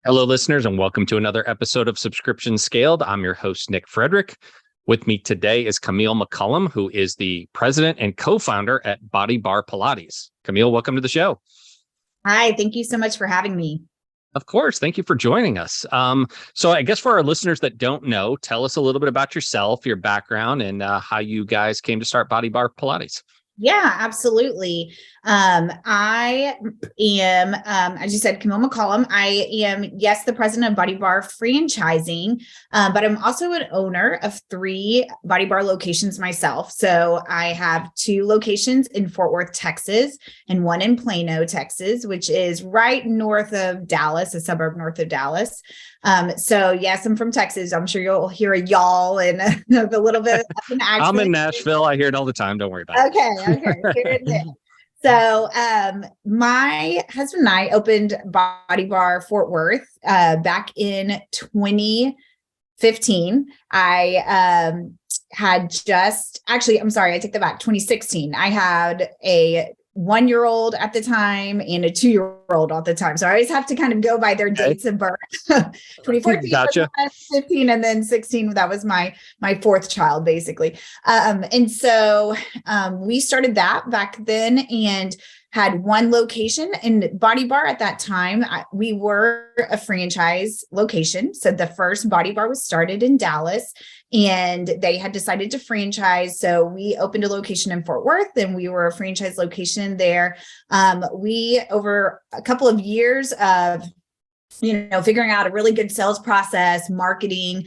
Hello, listeners, and welcome to another episode of Subscription Scaled. I'm your host, Nick Frederick. With me today is Kamille McCollum, who is the president and co-founder at BODYBAR Pilates. Kamille, welcome to the show. Hi, thank you so much for having me. Of course. Thank you for joining us. So I guess for our listeners that don't know, tell us a little bit about yourself, your background, and how you guys came to start BODYBAR Pilates. Yeah, absolutely. I am, as you said, Kamille McCollum. I am, yes, the president of BODYBAR franchising, but I'm also an owner of 3 BODYBAR locations myself. So I have 2 locations in Fort Worth, Texas, and 1 in Plano, Texas, which is right north of Dallas, a suburb north of Dallas. So yes, I'm from Texas. I'm sure you'll hear a y'all and a little bit of an accent. I'm in Nashville. I hear it all the time. Don't worry about it. Okay. So my husband and I opened BODYBAR Fort Worth back in 2015. I I take that back, 2016. I had a 1-year-old at the time and a 2-year-old at the time. So I always have to kind of go by their dates of birth. 2014, Gotcha. 15, and then 16. That was my 4th child, basically. And so we started that back then and had 1 location in BODYBAR at that time. We were a franchise location. So the first BODYBAR was started in Dallas and they had decided to franchise. So we opened a location in Fort Worth and we were a franchise location there. We, over a couple of years of figuring out a really good sales process, marketing,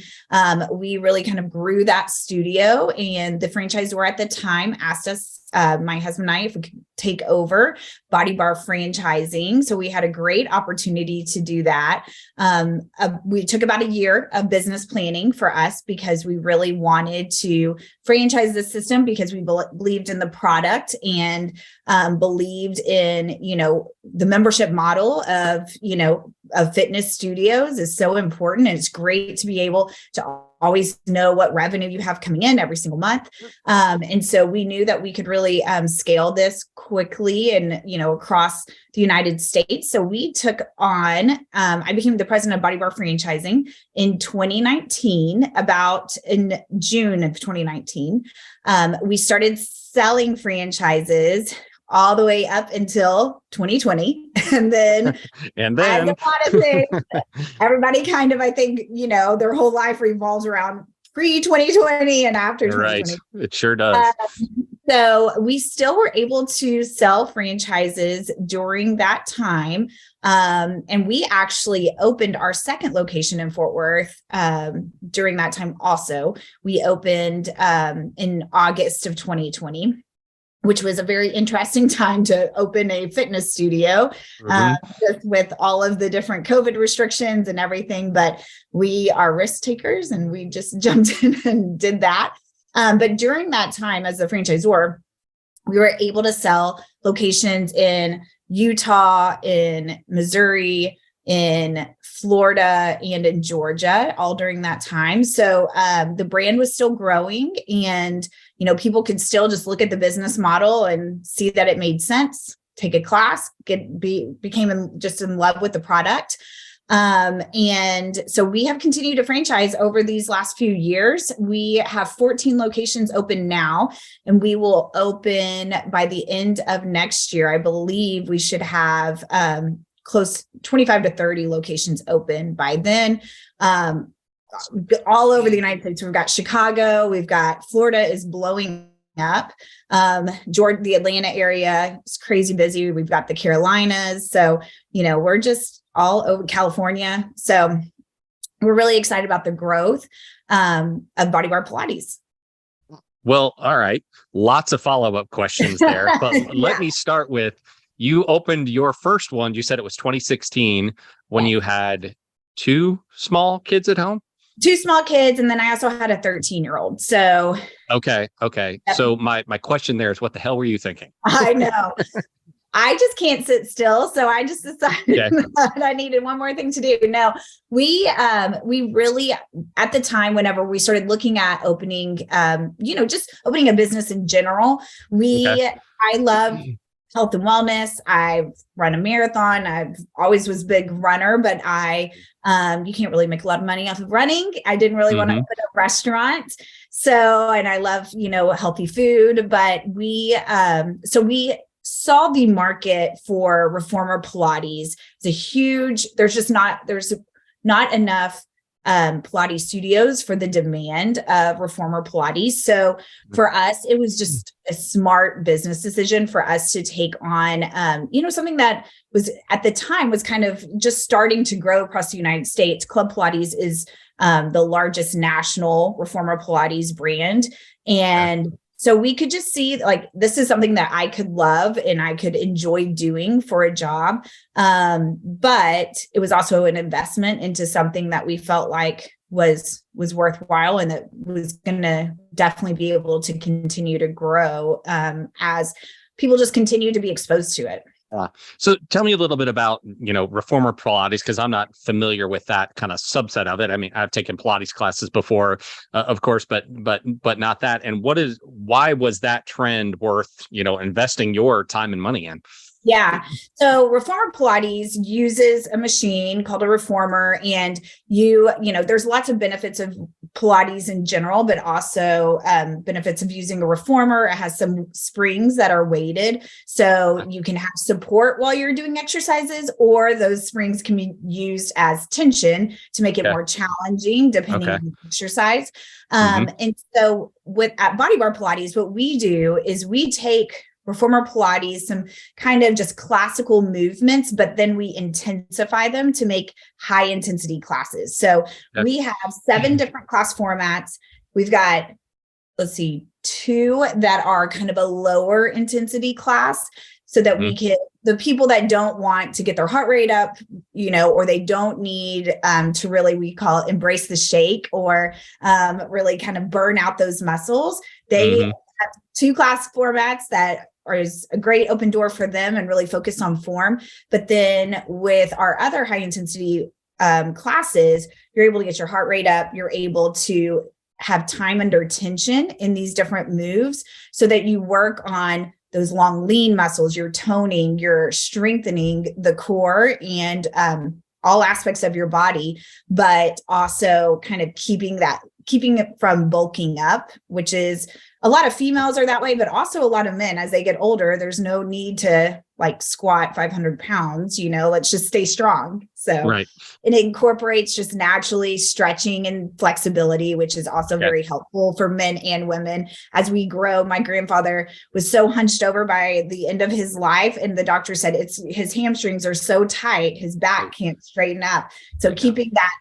we really kind of grew that studio, and the franchisor at the time asked us, my husband and I, if we could take over BODYBAR franchising. So we had a great opportunity to do that. We took about a year of business planning for us because we really wanted to franchise the system because we believed in the product and believed in, the membership model of fitness studios is so important. And it's great to be able to always know what revenue you have coming in every single month. And so we knew that we could really scale this quickly and, across the United States. So we took on, I became the president of BODYBAR franchising in 2019, about in June of 2019. We started selling franchises all the way up until 2020. And then, as a lot of things, everybody kind of, I think, their whole life revolves around pre-2020 and after 2020. Right. It sure does. So we still were able to sell franchises during that time. And we actually opened our 2nd location in Fort Worth during that time also. We opened in August of 2020. Which was a very interesting time to open a fitness studio, just with all of the different COVID restrictions and everything. But we are risk takers and we just jumped in and did that. But during that time as a franchisor, we were able to sell locations in Utah, in Missouri, in Florida, and in Georgia, all during that time. So the brand was still growing and, people could still just look at the business model and see that it made sense, take a class, became just in love with the product. And so we have continued to franchise over these last few years. We have 14 locations open now, and we will open by the end of next year. I believe we should have close 25 to 30 locations open by then. All over the United States. We've got Chicago, we've got Florida is blowing up. Georgia, the Atlanta area is crazy busy. We've got the Carolinas. So, we're just all over California. So we're really excited about the growth of BODYBAR Pilates. Well, all right. Lots of follow-up questions there, but let me start with, you opened your first one. You said it was 2016 when you had 2 small kids at home? 2 small kids. And then I also had a 13-year-old. So. Okay. Yep. So my question there is, what the hell were you thinking? I know. I just can't sit still. So I just decided that I needed one more thing to do. No, we really, at the time, whenever we started looking at opening, just opening a business in general, I love health and wellness. I've run a marathon. I've always was a big runner, but you can't really make a lot of money off of running. I didn't really want to open a restaurant. So, and I love, healthy food, but we saw the market for reformer Pilates. There's not enough Pilates studios for the demand of reformer Pilates. So for us, it was just a smart business decision for us to take on, something that was at the time was kind of just starting to grow across the United States. Club Pilates is the largest national reformer Pilates brand. And so we could just see like, this is something that I could love and I could enjoy doing for a job. But it was also an investment into something that we felt like was worthwhile and that was going to definitely be able to continue to grow as people just continue to be exposed to it. So tell me a little bit about, reformer Pilates, because I'm not familiar with that kind of subset of it. I mean, I've taken Pilates classes before, of course, but not that. And why was that trend worth, investing your time and money in? Yeah. So reformer Pilates uses a machine called a reformer, and there's lots of benefits of Pilates in general, but also benefits of using a reformer. It has some springs that are weighted, so you can have support while you're doing exercises, or those springs can be used as tension to make it more challenging depending on the exercise. And so at BODYBAR Pilates, what we do is we take reformer Pilates, some kind of just classical movements, but then we intensify them to make high intensity classes. So we have 7 different class formats. We've got, 2 that are kind of a lower intensity class, so that we can, the people that don't want to get their heart rate up, or they don't need to really, we call it embrace the shake, or really kind of burn out those muscles. They have 2 class formats that is a great open door for them and really focus on form. But then with our other high intensity classes, you're able to get your heart rate up. You're able to have time under tension in these different moves, so that you work on those long lean muscles. You're toning, you're strengthening the core and all aspects of your body, but also kind of keeping it from bulking up, which is a lot of females are that way, but also a lot of men as they get older. There's no need to like squat 500 pounds, let's just stay strong. So it incorporates just naturally stretching and flexibility, which is also very helpful for men and women as we grow. My grandfather was so hunched over by the end of his life, and the doctor said his hamstrings are so tight, his back can't straighten up. So keeping that,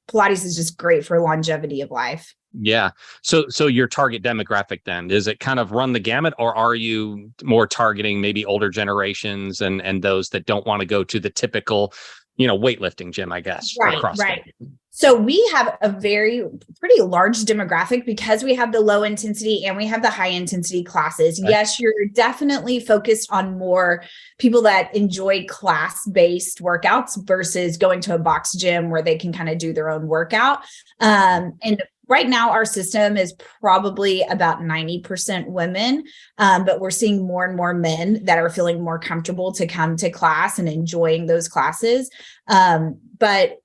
Pilates is just great for longevity of life. Yeah. So your target demographic then, is it kind of run the gamut, or are you more targeting maybe older generations and those that don't want to go to the typical, weightlifting gym, I guess? Right. So we have a pretty large demographic because we have the low intensity and we have the high intensity classes. Right. Yes, you're definitely focused on more people that enjoy class-based workouts versus going to a box gym where they can kind of do their own workout. And right now, our system is probably about 90% women, but we're seeing more and more men that are feeling more comfortable to come to class and enjoying those classes. But,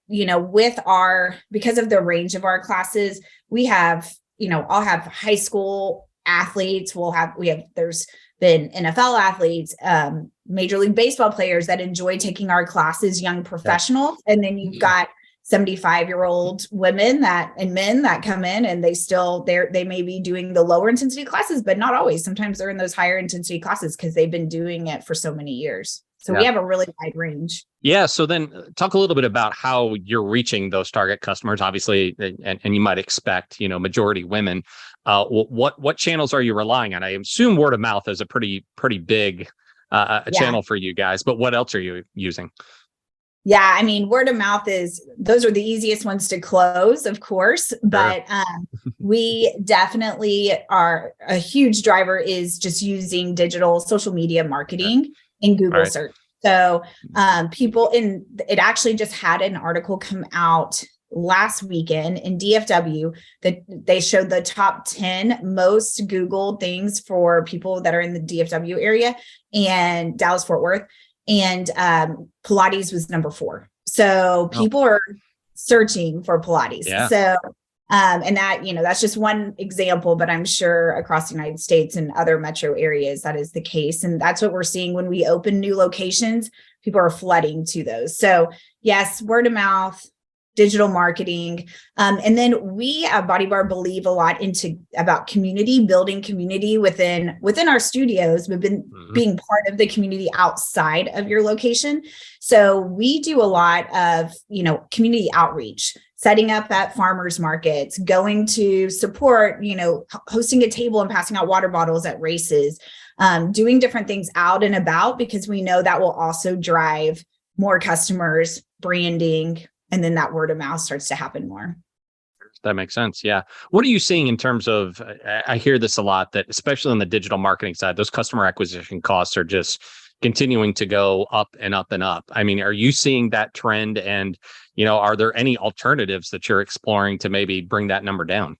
because of the range of our classes, we have, I'll have high school athletes. There's been NFL athletes, Major League Baseball players that enjoy taking our classes, young professionals. And then you've got 75-year-old women and men that come in, and they may be doing the lower intensity classes, but not always. Sometimes they're in those higher intensity classes because they've been doing it for so many years. So we have a really wide range. Yeah. So then talk a little bit about how you're reaching those target customers, obviously, and you might expect, majority women. What channels are you relying on? I assume word of mouth is a pretty big channel for you guys, but what else are you using? Yeah, I mean, word of mouth those are the easiest ones to close, of course, but we definitely are a huge driver is just using digital social media marketing in Google search. So it actually just had an article come out last weekend in DFW that they showed the top 10 most Googled things for people that are in the DFW area and Dallas Fort Worth. And Pilates was number 4. So people are searching for Pilates. Yeah. So and that, that's just one example, but I'm sure across the United States and other metro areas, that is the case. And that's what we're seeing when we open new locations, people are flooding to those. So yes, word of mouth, digital marketing. And then we at BODYBAR believe a lot about community, building community within our studios, but being part of the community outside of your location. So we do a lot of, community outreach, setting up at farmers markets, going to support, hosting a table and passing out water bottles at races, doing different things out and about, because we know that will also drive more customers, branding, and then that word of mouth starts to happen more. That makes sense. Yeah. What are you seeing in terms of, I hear this a lot, that especially on the digital marketing side, those customer acquisition costs are just continuing to go up and up and up. I mean, are you seeing that trend? And, are there any alternatives that you're exploring to maybe bring that number down?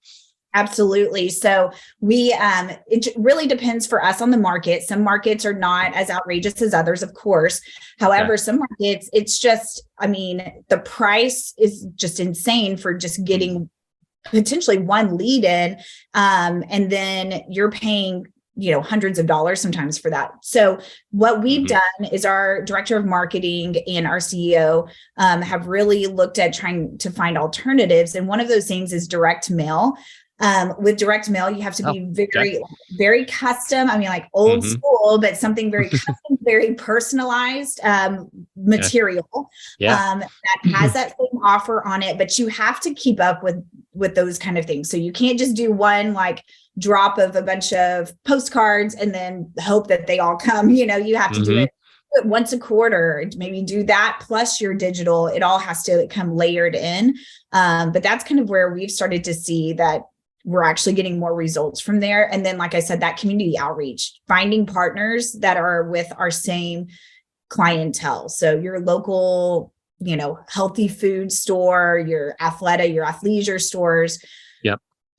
Absolutely. So it really depends for us on the market. Some markets are not as outrageous as others, of course. However, some markets, it's just, the price is just insane for just getting potentially one lead in. And then you're paying, hundreds of dollars sometimes for that. So what we've done is our director of marketing and our CEO have really looked at trying to find alternatives. And one of those things is direct mail. With direct mail, you have to be very, very custom. Like old school, but something very custom, very personalized material that has that same offer on it. But you have to keep up with those kind of things. So you can't just do one drop of a bunch of postcards and then hope that they all come. You have to do it once a quarter, maybe do that plus your digital. It all has to come layered in. But that's kind of where we've started to see that we're actually getting more results from there. And then, like I said, that community outreach, finding partners that are with our same clientele. So your local, healthy food store, your Athleta, your athleisure stores,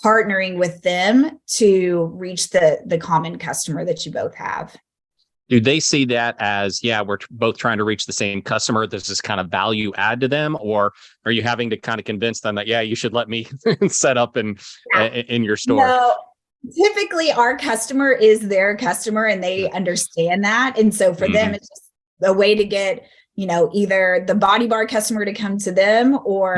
partnering with them to reach the common customer that you both have. Do they see that as, we're both trying to reach the same customer, this is kind of value add to them? Or are you having to kind of convince them that, you should let me set up in your store? No, typically our customer is their customer and they understand that. And so for them, it's just a way to get, either the BODYBAR customer to come to them or,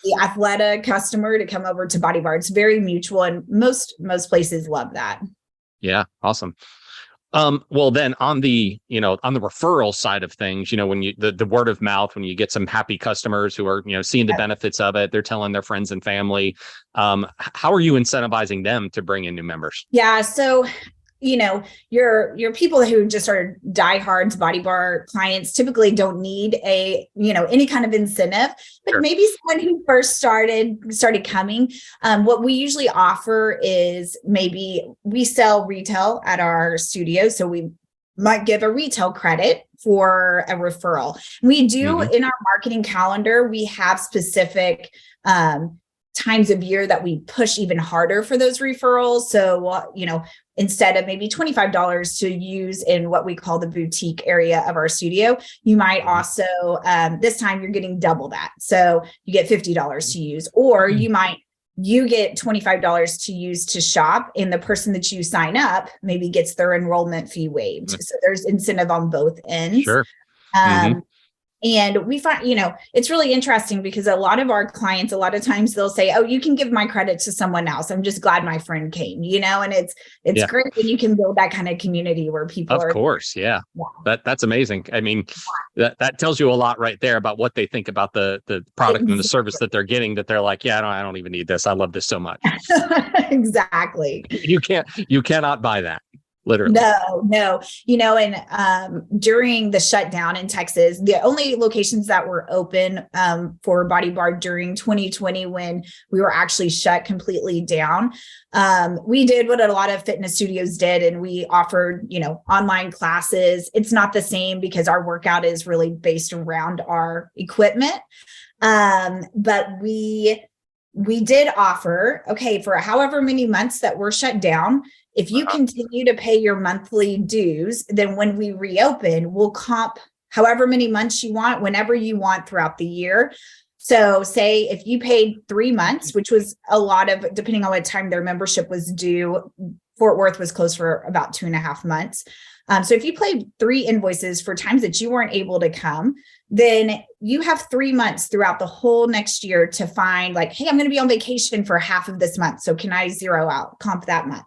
the Athleta customer to come over to BODYBAR. It's very mutual. And most places love that. Yeah. Awesome. Well, then on the referral side of things, when the word of mouth, when you get some happy customers who are, seeing the benefits of it, they're telling their friends and family, how are you incentivizing them to bring in new members? Yeah. So, your people who just are diehards BODYBAR clients typically don't need any kind of incentive, but maybe someone who first started coming. What we usually offer is maybe we sell retail at our studio. So we might give a retail credit for a referral. We do in our marketing calendar, we have specific, times of year that we push even harder for those referrals. So, instead of maybe $25 to use in what we call the boutique area of our studio, you might also, this time you're getting double that. So you get $50 to use, or you get $25 to use to shop, and the person that you sign up maybe gets their enrollment fee waived. So there's incentive on both ends. Sure. And we find, it's really interesting because a lot of our clients, a lot of times they'll say, oh, you can give my credit to someone else. I'm just glad my friend came, and it's great when you can build that kind of community where people Of course. Yeah. That's amazing. I mean, that tells you a lot right there about what they think about the product and the service that they're getting, that they're like, I don't even need this. I love this so much. Exactly. You cannot buy that. Literally. No. And during the shutdown in Texas, the only locations that were open for BODYBAR during 2020, when we were actually shut completely down, we did what a lot of fitness studios did, and we offered, online classes. It's not the same because our workout is really based around our equipment. But we did offer, okay, for however many months that we're shut down, if you continue to pay your monthly dues, then when we reopen, we'll comp however many months you want, whenever you want throughout the year. So say if you paid 3 months, which was a lot of, depending on what time their membership was due, Fort Worth was closed for about 2.5 months. So if you paid 3 invoices for times that you weren't able to come, then you have 3 months throughout the whole next year to find like, hey, I'm going to be on vacation for half of this month. So can I zero out comp that month?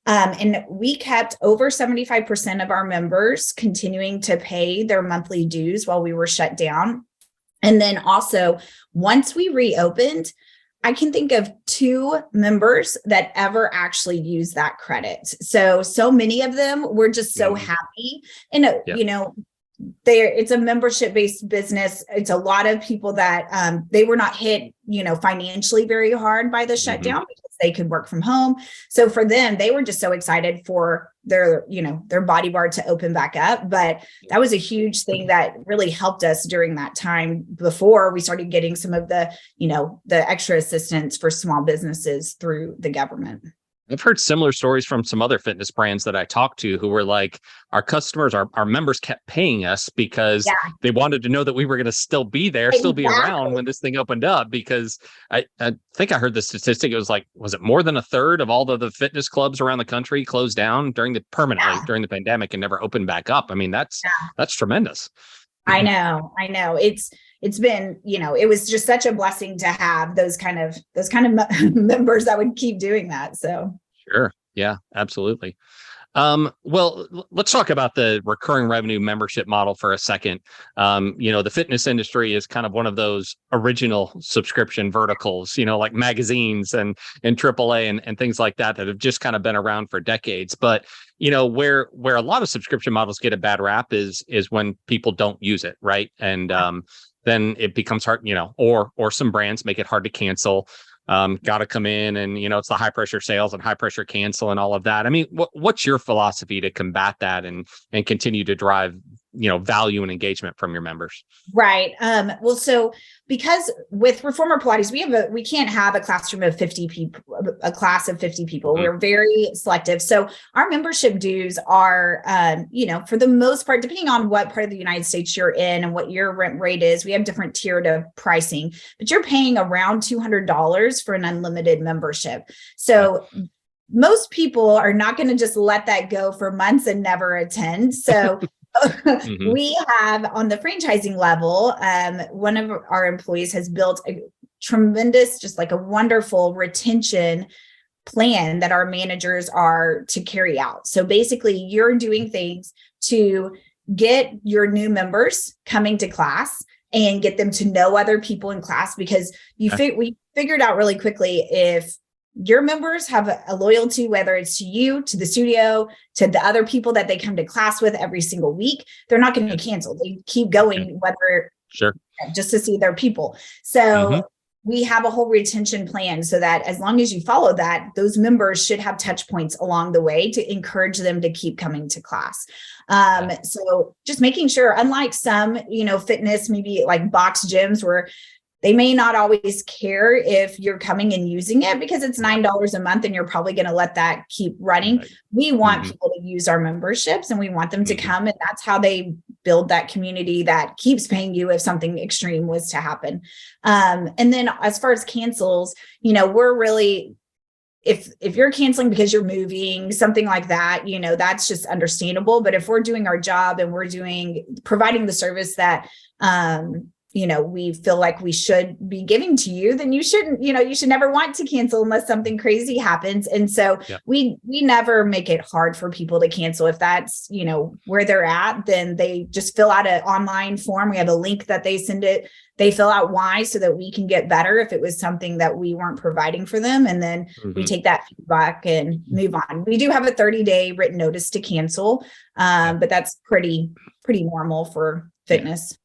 And we kept over 75% of our members continuing to pay their monthly dues while we were shut down. And then also, once we reopened, I can think of 2 members that ever actually used that credit. So many of them were just so happy. And, it's a membership-based business. It's a lot of people that they were not hit, financially very hard by the shutdown because they could work from home. So for them, they were just so excited for their BODYBAR to open back up. But that was a huge thing that really helped us during that time before we started getting some of the extra assistance for small businesses through the government. I've heard similar stories from some other fitness brands that I talked to who were like, our customers, our members kept paying us because they wanted to know that we were going to still be there, still be around when this thing opened up. Because I think I heard the statistic. It was like, was it more than a third of all the fitness clubs around the country closed down permanently during the pandemic and never opened back up? I mean, that's tremendous. I know. It's been, it was just such a blessing to have those kind of members that would keep doing that. So sure. Yeah, absolutely. Well, let's talk about the recurring revenue membership model for a second. The fitness industry is kind of one of those original subscription verticals, like magazines and AAA and things like that have just kind of been around for decades. But, where a lot of subscription models get a bad rap is when people don't use it. Right. And, then it becomes hard, or some brands make it hard to cancel. Got to come in and, it's the high pressure sales and high pressure cancel and all of that. I mean, what's your philosophy to combat that and continue to drive, value and engagement from your members? Right. Well, so because with Reformer Pilates, we can't have a classroom of 50 people, a class of 50 people. We're very selective. So our membership dues are, for the most part, depending on what part of the United States you're in and what your rent rate is, we have different tiered of pricing, but you're paying around $200 for an unlimited membership. So most people are not going to just let that go for months and never attend. So we have on the franchising level, one of our employees has built a tremendous, just like a wonderful retention plan that our managers are to carry out. So basically you're doing things to get your new members coming to class and get them to know other people in class, because we figured out really quickly, if your members have a loyalty, whether it's to you, to the studio, to the other people that they come to class with every single week, they're not going to cancel. They keep going, whether just to see their people. So we have a whole retention plan so that as long as you follow that, those members should have touch points along the way to encourage them to keep coming to class. So just making sure, unlike some, fitness, maybe like box gyms where they may not always care if you're coming and using it because it's $9 a month and you're probably going to let that keep running. Right. We want people to use our memberships and we want them to come, and that's how they build that community that keeps paying you if something extreme was to happen. And then as far as cancels, we're really, if you're canceling because you're moving, something like that, that's just understandable. But if we're doing our job and we're providing the service that, we feel like we should be giving to you, then you shouldn't, you should never want to cancel unless something crazy happens. And so we never make it hard for people to cancel. If that's, where they're at, then they just fill out an online form. We have a link that they fill out why, so that we can get better if it was something that we weren't providing for them. And then we take that feedback and move on. We do have a 30-day written notice to cancel, but that's pretty normal for fitness.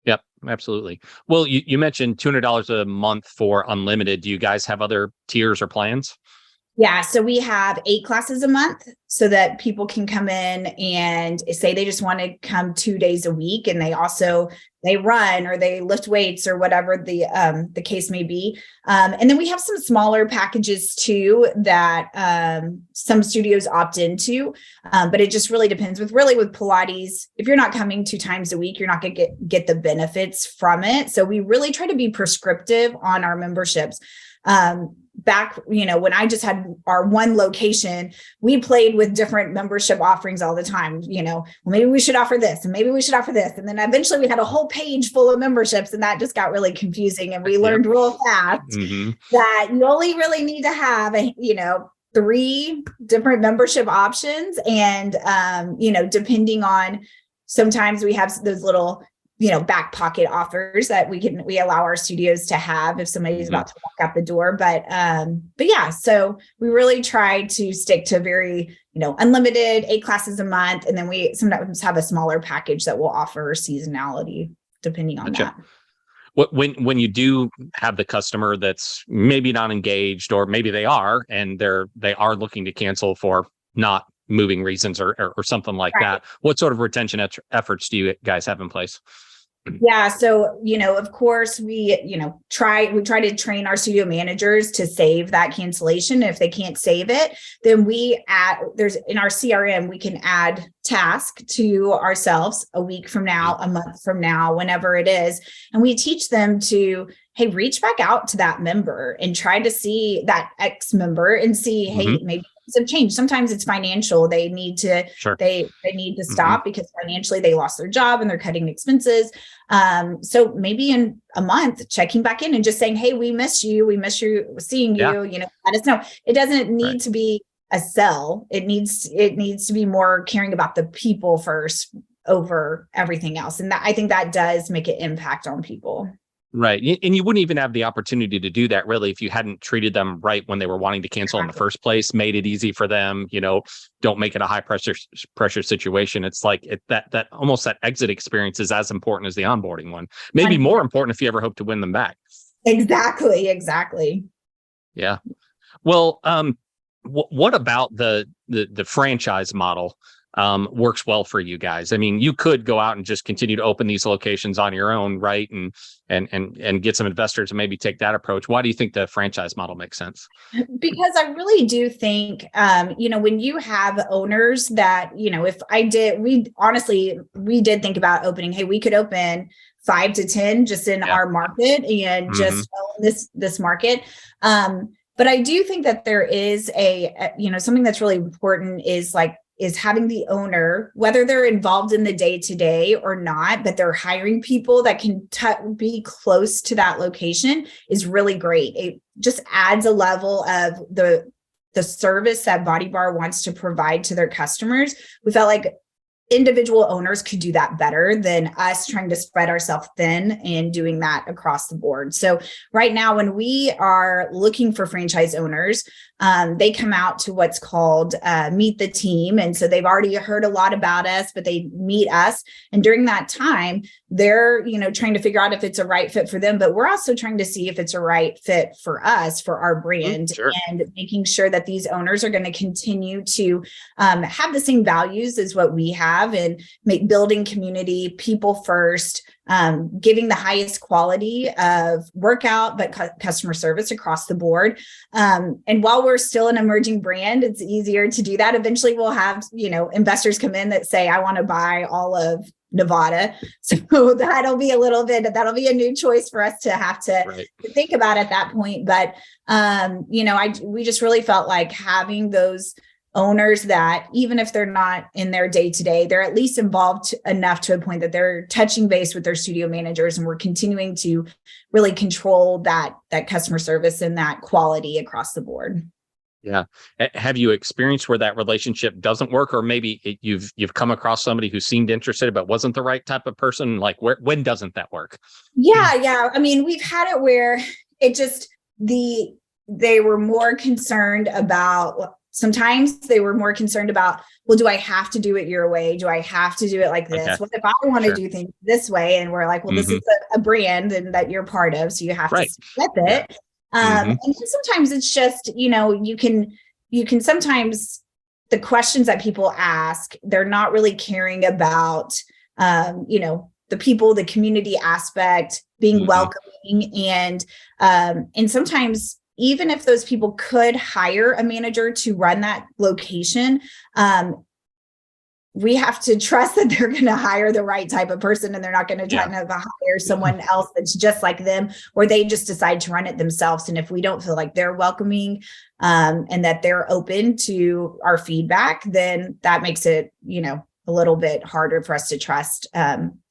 Yep, absolutely. Well, you mentioned $200 a month for unlimited. Do you guys have other tiers or plans? Yeah, so we have 8 classes a month so that people can come in and say they just want to come 2 days a week, and they run or they lift weights or whatever the case may be. And then we have some smaller packages too that some studios opt into, but it just really depends. With Pilates, if you're not coming 2 times a week, you're not going to get the benefits from it. So we really try to be prescriptive on our memberships. Back, when I just had our one location, we played with different membership offerings all the time. Well, maybe we should offer this and maybe we should offer this. And then eventually we had a whole page full of memberships, and that just got really confusing. And we learned real fast that you only really need to have, 3 different membership options. And, depending on, sometimes we have those little back pocket offers that we allow our studios to have if somebody's about to walk out the door. But yeah, so we really try to stick to very, unlimited 8 classes a month. And then we sometimes have a smaller package that will offer seasonality depending on that. When you do have the customer that's maybe not engaged, or maybe they are, and they are looking to cancel for not moving reasons or something like that, what sort of retention efforts do you guys have in place? Yeah. So, of course we try to train our studio managers to save that cancellation. If they can't save it, then there's in our CRM, we can add task to ourselves a week from now, a month from now, whenever it is. And we teach them to, hey, reach back out to that member and try to see that ex member and see, hey, maybe have changed. Sometimes it's financial. They need to, they need to stop because financially they lost their job and they're cutting expenses. So maybe in a month, checking back in and just saying, hey, we miss you. We miss you seeing you, let us know. It doesn't need to be a sell. It needs to be more caring about the people first over everything else. And I think that does make an impact on people. Right. And you wouldn't even have the opportunity to do that really if you hadn't treated them right when they were wanting to cancel in the first place, made it easy for them, don't make it a high pressure situation. It's like that almost that exit experience is as important as the onboarding one, maybe more important if you ever hope to win them back. Exactly. Yeah. Well, what about the franchise model works well for you guys? I mean, you could go out and just continue to open these locations on your own, right? And get some investors and maybe take that approach. Why do you think the franchise model makes sense? Because I really do think, when you have owners that, we did think about opening, hey, we could open 5 to 10 just in our market and just own this market. But I do think that there is something that's really important is having the owner, whether they're involved in the day-to-day or not, but they're hiring people that can be close to that location is really great. It just adds a level of the service that BODYBAR wants to provide to their customers. We felt like individual owners could do that better than us trying to spread ourselves thin and doing that across the board. So right now, when we are looking for franchise owners, they come out to what's called Meet the Team. And so they've already heard a lot about us, but they meet us. And during that time, they're, trying to figure out if it's a right fit for them, but we're also trying to see if it's a right fit for us, for our brand, and making sure that these owners are going to continue to have the same values as what we have and building community, people first, giving the highest quality of workout, but customer service across the board. And while we're still an emerging brand, it's easier to do that. Eventually we'll have, investors come in that say, I want to buy all of Nevada. So that'll be a new choice for us to have to think about at that point. But, we just really felt like having those owners that even if they're not in their day-to-day, they're at least involved enough to a point that they're touching base with their studio managers, and we're continuing to really control that customer service and that quality across the board. Yeah. Have you experienced where that relationship doesn't work, or maybe you've come across somebody who seemed interested but wasn't the right type of person? Like when doesn't that work? Yeah. I mean, we've had it where it just they were more concerned about. Sometimes they were more concerned about, well, do I have to do it your way? Do I have to do it like this? What if I want to do things this way? And we're like, well, this is a brand and that you're part of, so you have to stick with it. And sometimes it's just, you can you can sometimes, the questions that people ask, they're not really caring about, the people, the community aspect, being welcoming. And sometimes even if those people could hire a manager to run that location, we have to trust that they're going to hire the right type of person, and they're not going to try to hire someone else that's just like them, or they just decide to run it themselves. And if we don't feel like they're welcoming, and that they're open to our feedback, then that makes it, a little bit harder for us to trust,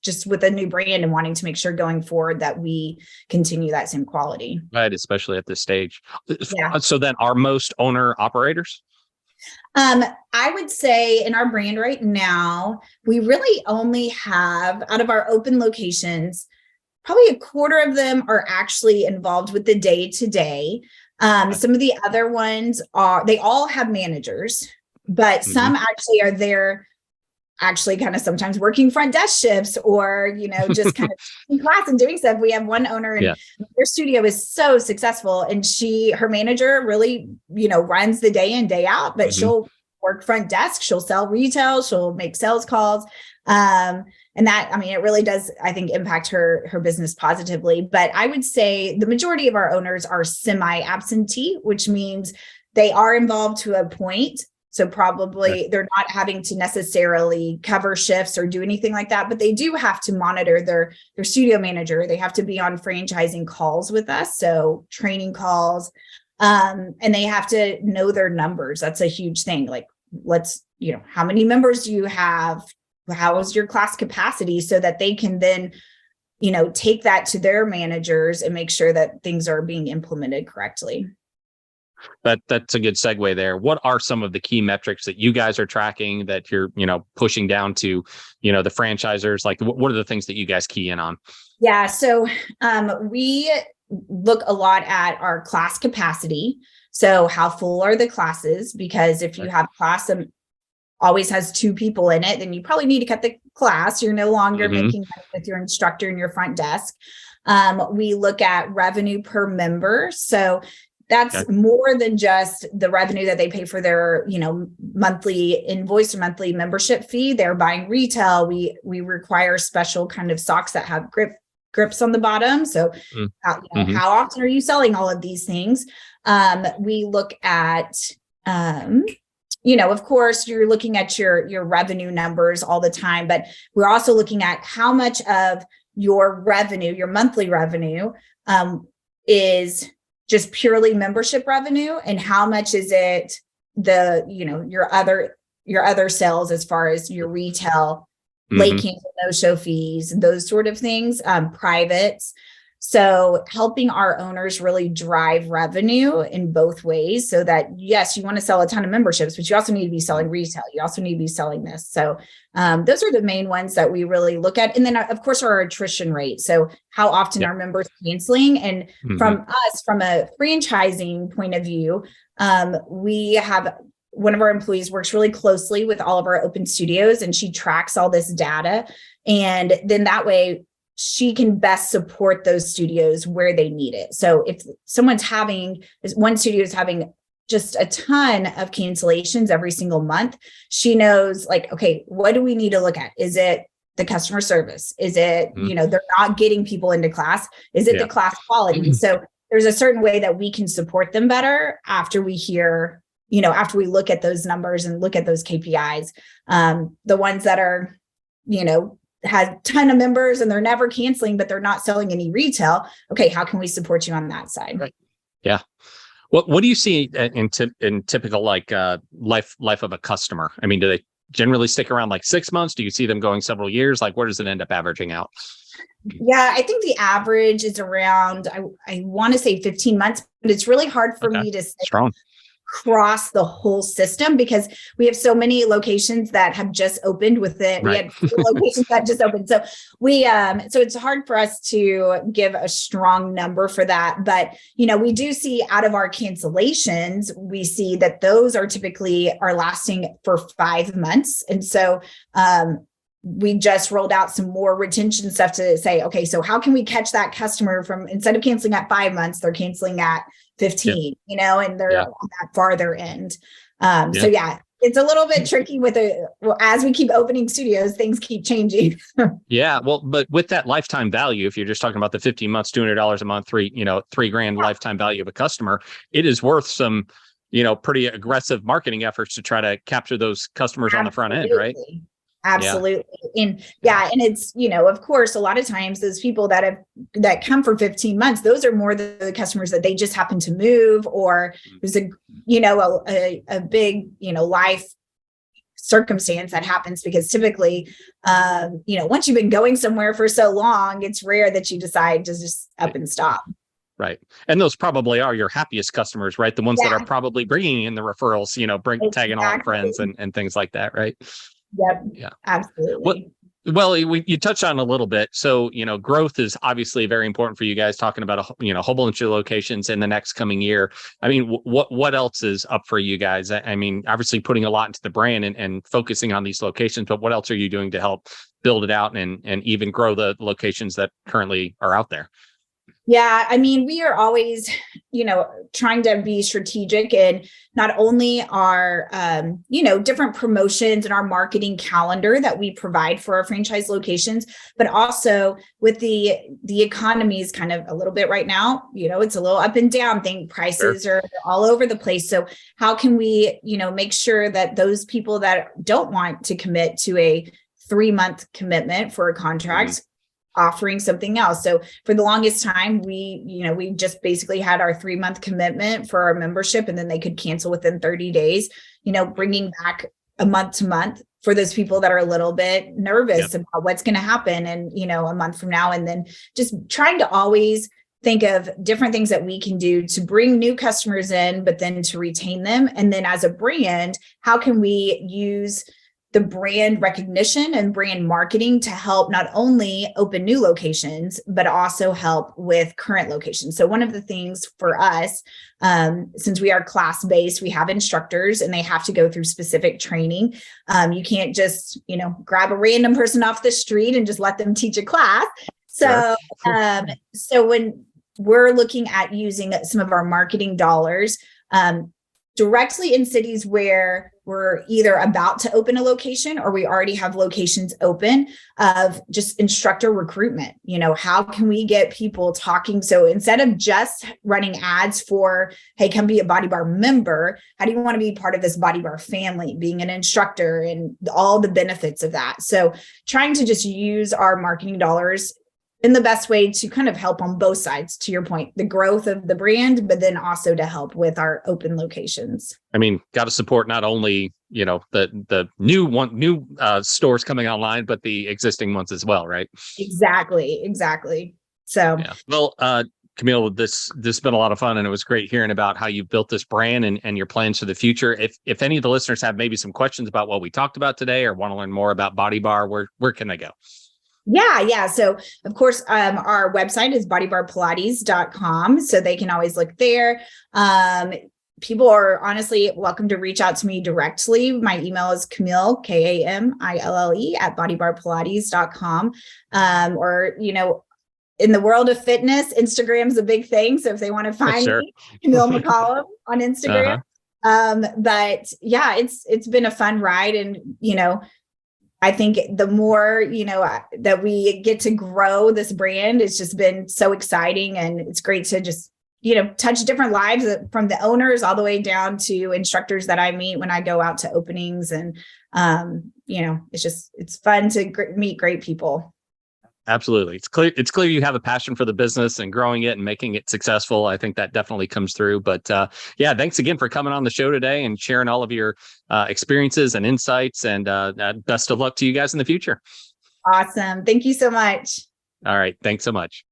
just with a new brand and wanting to make sure going forward that we continue that same quality. Right. Especially at this stage. Yeah. So then are most owner operators? I would say in our brand right now, we really only have, out of our open locations, probably a quarter of them are actually involved with the day-to-day. Some of the other ones they all have managers, but some actually are there actually kind of sometimes working front desk shifts, or, just kind of in class and doing stuff. We have one owner and their studio is so successful, and her manager really, runs the day in, day out, but she'll work front desk, she'll sell retail, she'll make sales calls. And that, it really does, I think, impact her business positively. But I would say the majority of our owners are semi-absentee, which means they are involved to a point. So probably they're not having to necessarily cover shifts or do anything like that, but they do have to monitor their studio manager. They have to be on franchising calls with us, so training calls, and they have to know their numbers. That's a huge thing. Like, how many members do you have? How is your class capacity? So that they can then, take that to their managers and make sure that things are being implemented correctly. That's a good segue there. What are some of the key metrics that you guys are tracking that you're, pushing down to, the franchisers? Like, what are the things that you guys key in on? Yeah. So we look a lot at our class capacity. So how full are the classes? Because if you have a class that always has 2 people in it, then you probably need to cut the class. You're no longer making money with your instructor and your front desk. We look at revenue per member. So that's more than just the revenue that they pay for their, monthly invoice or monthly membership fee. They're buying retail. We require special kind of socks that have grips on the bottom. So, how often are you selling all of these things? We look at, of course, you're looking at your revenue numbers all the time, but we're also looking at how much of your revenue, your monthly revenue, is just purely membership revenue, and how much is it your other sales, as far as your retail, late cancel, no show fees, those sort of things, privates. So helping our owners really drive revenue in both ways, so that, yes, you want to sell a ton of memberships, but you also need to be selling retail. You also need to be selling this. So those are the main ones that we really look at. And then, of course, our attrition rate. So how often are members canceling? And from a franchising point of view, we have one of our employees works really closely with all of our open studios, and she tracks all this data. And then that way, she can best support those studios where they need it. So if one studio is having just a ton of cancellations every single month, she knows, like, okay, what do we need to look at? Is it the customer service? Is it, they're not getting people into class? Is it the class quality? So there's a certain way that we can support them better after we hear, after we look at those numbers and look at those KPIs. The ones that are, has a ton of members and they're never canceling, but they're not selling any retail. Okay, how can we support you on that side? Right. Yeah. What do you see in typical life of a customer? Do they generally stick around like 6 months? Do you see them going several years? Like, where does it end up averaging out? Yeah, I think the average is around, I want to say 15 months, but it's really hard for me to say strong across the whole system, because we have so many locations that have just opened with it. Right. We had 4 locations that just opened. So so it's hard for us to give a strong number for that. But, we do see, out of our cancellations, we see that those are typically lasting for 5 months. And so, we just rolled out some more retention stuff to say, okay, so how can we catch that customer from, instead of canceling at 5 months, they're canceling at 15, and they're Yeah. on that farther end. Yeah. So yeah, it's a little bit tricky as we keep opening studios, things keep changing. Yeah. Well, but with that lifetime value, if you're just talking about the 15 months, $200 a month, $3,000 lifetime value of a customer, it is worth some, pretty aggressive marketing efforts to try to capture those customers on the front end, right? Absolutely. And and it's, of course, a lot of times those people that come for 15 months, those are more the customers that they just happen to move, or there's a big, life circumstance that happens, because typically, once you've been going somewhere for so long, it's rare that you decide to just up and stop. Right. And those probably are your happiest customers, right? The ones that are probably bringing in the referrals, tagging along friends and things like that, right? Yep. Yeah. Absolutely. Well, you touched on a little bit. So, growth is obviously very important for you guys, talking about a whole bunch of locations in the next coming year. I mean, what else is up for you guys? I mean, obviously putting a lot into the brand and focusing on these locations, but what else are you doing to help build it out and even grow the locations that currently are out there? Yeah, I mean, we are always, trying to be strategic in not only our, different promotions and our marketing calendar that we provide for our franchise locations, but also with the economy's kind of a little bit right now, it's a little up and down. Prices are all over the place. So how can we, make sure that those people that don't want to commit to a 3-month commitment for a contract, offering something else. So for the longest time, we just basically had our 3-month commitment for our membership, and then they could cancel within 30 days, bringing back a month to month for those people that are a little bit nervous about what's going to happen and, a month from now. And then just trying to always think of different things that we can do to bring new customers in, but then to retain them. And then as a brand, how can we use the brand recognition and brand marketing to help not only open new locations, but also help with current locations. So one of the things for us, since we are class-based, we have instructors and they have to go through specific training. You can't just, grab a random person off the street and just let them teach a class. So, so when we're looking at using some of our marketing dollars, directly in cities where we're either about to open a location or we already have locations open, of just instructor recruitment. How can we get people talking? So instead of just running ads for, hey, come be a BODYBAR member, how do you want to be part of this BODYBAR family, being an instructor and all the benefits of that? So trying to just use our marketing dollars in the best way to kind of help on both sides, to your point, the growth of the brand, but then also to help with our open locations. I mean, got to support not only, the new stores coming online, but the existing ones as well, right? Exactly. So, well, Kamille, this has been a lot of fun, and it was great hearing about how you built this brand and your plans for the future. If any of the listeners have maybe some questions about what we talked about today or want to learn more about BODYBAR, where can they go? Yeah. So of course, our website is bodybarpilates.com. So they can always look there. People are honestly welcome to reach out to me directly. My email is Kamille, Kamille at bodybarpilates.com. Or, in the world of fitness, Instagram's a big thing. So if they want to find me, Kamille McCollum on Instagram. But yeah, it's been a fun ride. And, I think the more, that we get to grow this brand, it's just been so exciting, and it's great to just, touch different lives from the owners all the way down to instructors that I meet when I go out to openings. And, it's fun to meet great people. Absolutely. It's clear you have a passion for the business and growing it and making it successful. I think that definitely comes through. But thanks again for coming on the show today and sharing all of your experiences and insights, and best of luck to you guys in the future. Awesome. Thank you so much. All right. Thanks so much.